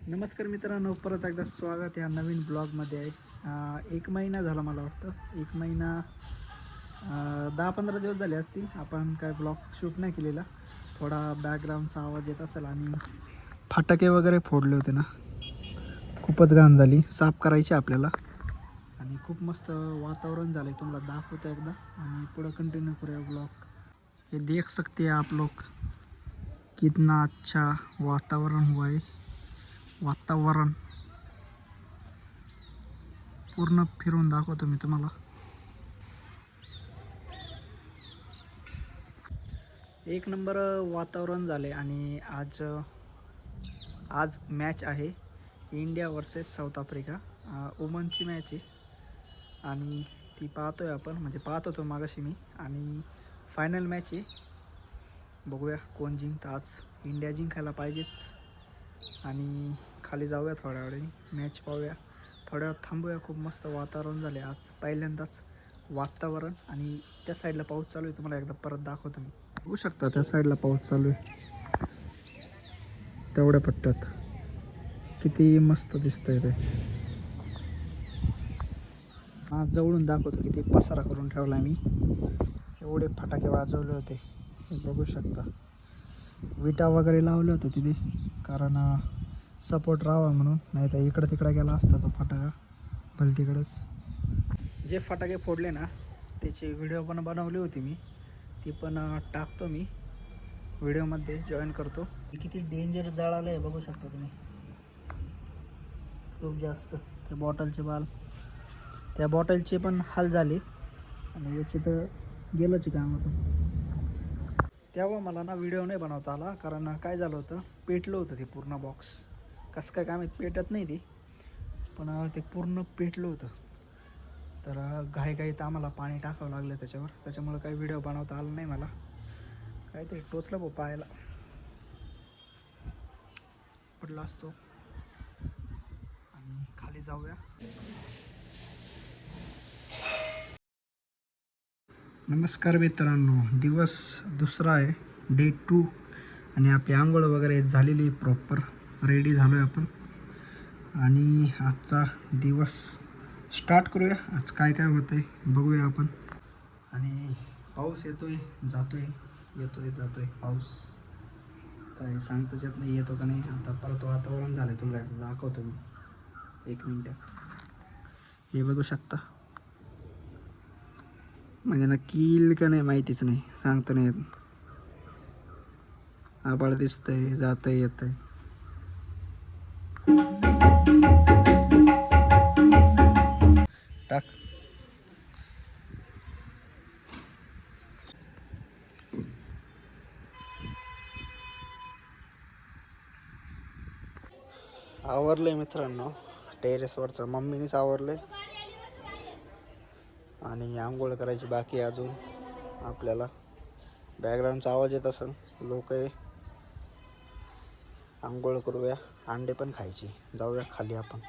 नमस्कार मित्रांनो, परत एकदा स्वागत या नवीन ब्लॉगमध्ये आहे. एक महिना झाला मला वाटतं. एक महिना 10-15 दिवस झाले असतील आपण काय ब्लॉग शूट नाही केलेला. थोडा बॅकग्राऊंडचा आवाज येत असेल आणि फटाके वगैरे फोडले होते ना, खूपच घाण झाली. साफ करायची आपल्याला आणि खूप मस्त वातावरण झालं आहे. तुम्हाला दाखवतो एकदा आणि पुढं कंटिन्यू करूया ब्लॉग. ये देख सकते हैं आप लोग, कितना अच्छा वातावरण हुआ है. वातावरण पूर्ण फिरून दाखवतो मी तुम्हाला. एक नंबर वातावरण झाले आणि आज आज मॅच आहे इंडिया वर्सेस साऊथ आफ्रिका. वुमनची मॅच आहे आणि ती पाहतोय आपण, म्हणजे पाहत होतो मागाशी मी. आणि फायनल मॅच आहे, बघूया कोण जिंकतं. आज इंडिया जिंकायला पाहिजेच. आणि खाली जाऊया थोड्या वेळाने, मॅच पाहूया, थोड्या वेळ थांबूया. खूप मस्त वातावरण झाले आज, पहिल्यांदाच वातावरण. आणि त्या साईडला पाऊस चालू आहे, तुम्हाला एकदा परत दाखवतो मी. बघू शकता त्या साईडला पाऊस चालू आहे, तेवढ्या पट्ट्यात किती मस्त दिसतंय ते. आज जवळून दाखवतो किती पसारा करून ठेवला मी. एवढे फटाके वाजवले होते, बघू शकता. विटा वगैरे लावले होते तिथे, कारण सपोर्ट राहावा म्हणून, नाही तर इकडं तिकडं गेला असता तो फटाका भलतीकडंच. जे फटाके फोडले ना त्याची व्हिडिओ पण बनवली होती मी, ती पण टाकतो मी व्हिडिओमध्ये, जॉईन करतो. किती डेंजर जळालं आहे बघू शकता तुम्ही, खूप जास्त. ते बॉटलचे बाल, त्या बॉटलचे पण हाल झाले आणि याचे तर गेलंच कामातून. तेव्हा मला ना व्हिडिओ नाही बनवता आला, कारण काय झालं होतं, पेटलं होतं ते पूर्ण बॉक्स. कसं काय काम पेटत नाही ते, पण ते पूर्ण पेटलं होतं. तर घाईघाईत आम्हाला पाणी टाकावं लागलं त्याच्यावर, त्याच्यामुळे काही व्हिडिओ बनवता आला नाही मला. काहीतरी टोचलं बो पायाला, पडला असतो. आणि खाली जाऊया. नमस्कार मित्रांनो, दिवस दुसरा आहे, डे 2. आणि आपली आंघोळ वगैरे झालेली प्रॉपर, रेडी झालो आहे आपण. आणि आजचा दिवस स्टार्ट करूया. आज काय काय होतं आहे बघूया आपण. आणि पाऊस येतोय जातोय, येतोय जातोय पाऊस, काय सांगताच येत नाही येतो का नाही. आता परत वातावरण झालं आहे, तुम्हाला दाखवतो मी, एक मिनटं. हे बघू शकता, म्हणजे नक्की येईल का नाही माहितीच नाही, सांगता नाही येत. आभाळ दिसतंय, जातंय येतंय. टाक. आवरलंय मित्रांनो, टेरेसवरचं मम्मीनेच आवरलंय. आणि आंघोळ करायची बाकी अजून आपल्याला. बॅकग्राऊंडचा आवाज येत असेल, लोक आहे. आंघोळ करूया, अंडे पण खायची, जाऊया खाली आपण.